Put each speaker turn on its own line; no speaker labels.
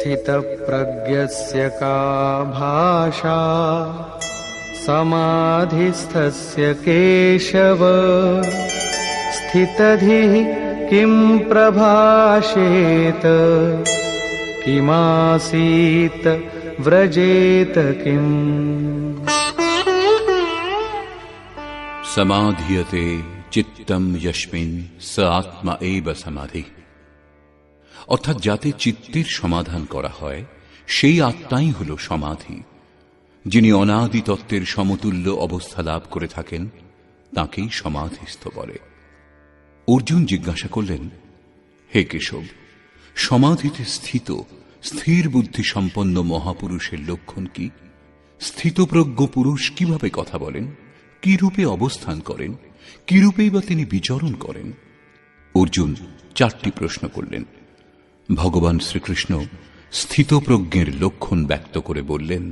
स्थितप्रज्ञस्य का भाषा समाधिस्थस्य केशव स्थितधिः किं प्रभाषेत किमासीत व्रजेत किम्।
समाधीयते চিত্তম যস্মিন স আত্মা এব সমাধি। অর্থাৎ যাতে চিত্তের সমাধান করা হয় সেই আত্মাই হল সমাধি। যিনি অনাদি তত্ত্বের সমতুল্য অবস্থা লাভ করে থাকেন তাকেই সমাধিস্থ বলে। অর্জুন জিজ্ঞাসা করলেন, হে কেশব, সমাধিতে স্থিত স্থির বুদ্ধি সম্পন্ন মহাপুরুষের লক্ষণ কি? স্থিতপ্রজ্ঞ পুরুষ কিভাবে কথা বলেন, কি রূপে অবস্থান করেন, কি রূপেই বা তিনি বিচরণ করেন? অর্জুন 4টি প্রশ্ন করলেন। ভগবান শ্রীকৃষ্ণ স্থিতপ্রজ্ঞের লক্ষণ ব্যক্ত করে বললেন,